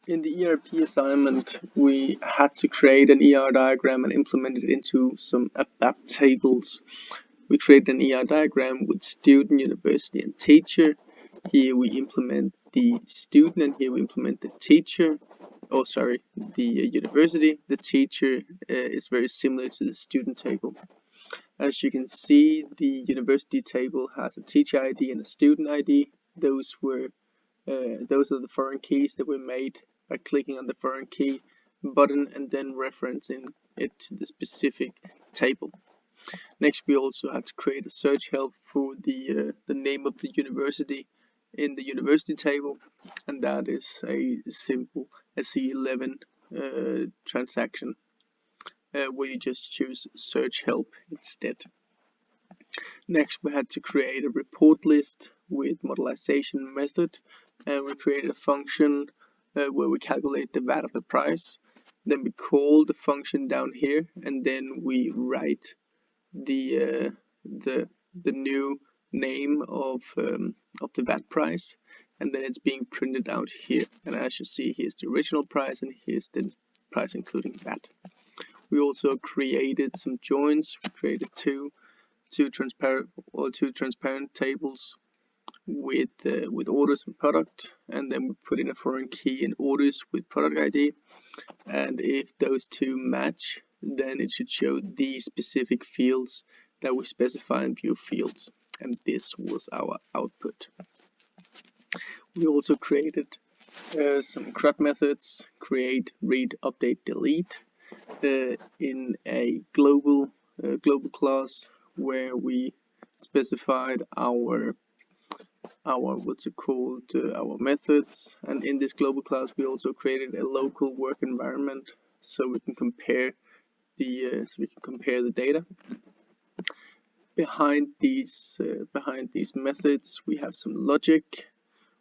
In the ERP assignment, we had to create an ER diagram and implement it into some ABAP tables. We created an ER diagram with student, university, and teacher. Here we implement the student, and here we implement the teacher. Oh, sorry, the university. The teacher is very similar to the student table. As you can see, the university table has a teacher ID and a student ID. Those are the foreign keys that were made by clicking on the foreign key button and then referencing it to the specific table. Next, we also had to create a search help for the name of the university in the university table, and that is a simple SE11 transaction where you just choose search help instead. Next, we had to create a report list with modelization method, and we created a function where we calculate the VAT of the price. Then we call the function down here, and then we write the new name of the VAT price, and then it's being printed out here. And as you see, here's the original price, and here's the price including VAT. We also created some joins. We created two transparent tables with orders and product, and then we put in a foreign key in orders with product ID, and if those two match, then it should show these specific fields that we specify in view fields, and this was our output. We also created some CRUD methods: create, read, update, delete in a global class where we specified our our methods, and in this global class we also created a local work environment so we can compare the data. Behind these methods we have some logic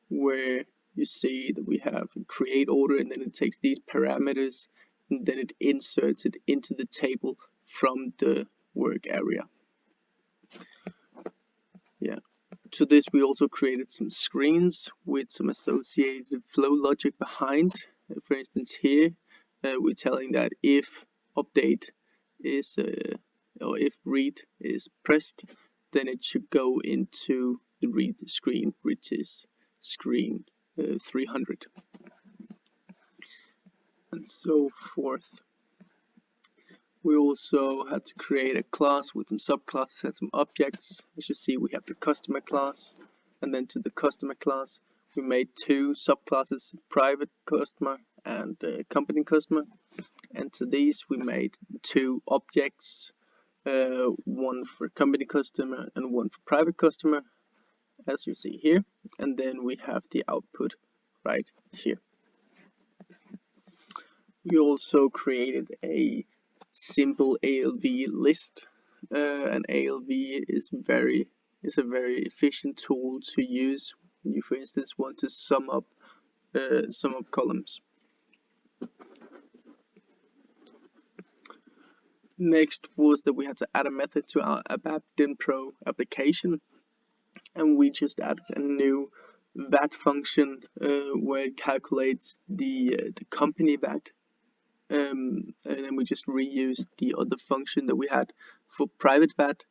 where you see that we have create order, and then it takes these parameters and then it inserts it into the table from the work area. Yeah. To this we also created some screens with some associated flow logic behind. For instance, here we're telling that if update is or if read is pressed, then it should go into the read screen, which is screen 300, and so forth. We also had to create a class with some subclasses and some objects. As you see, we have the customer class, and then to the customer class we made two subclasses: private customer and company customer. And to these we made two objects, one for company customer and one for private customer, as you see here. And then we have the output right here. We also created a simple ALV list. An ALV is a very efficient tool to use when you, for instance, want to sum up columns. Next was that we had to add a method to our ABAP DinPro application, and we just added a new VAT function where it calculates the company VAT. And then we just reused the other function that we had for private VAT,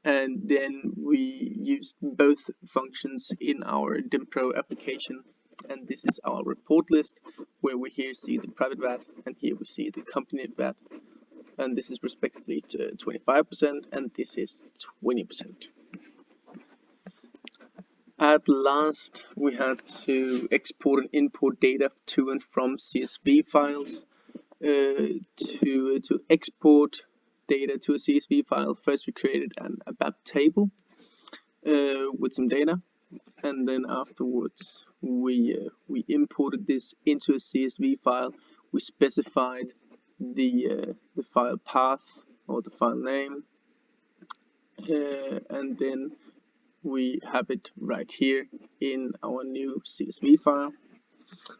and then we used both functions in our DinPro application. And this is our report list where we here see the private VAT and here we see the company VAT, and this is respectively 25% and this is 20%. At last, we had to export and import data to and from CSV files. To export data to a CSV file, first we created an ABAP table with some data, and then afterwards we imported this into a CSV file. We specified the file path or the file name, and then we have it right here in our new CSV file.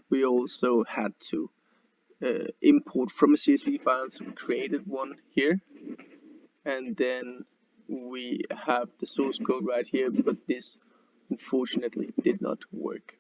We also had to import from a CSV file, so we created one here, and then we have the source code right here, but this unfortunately did not work.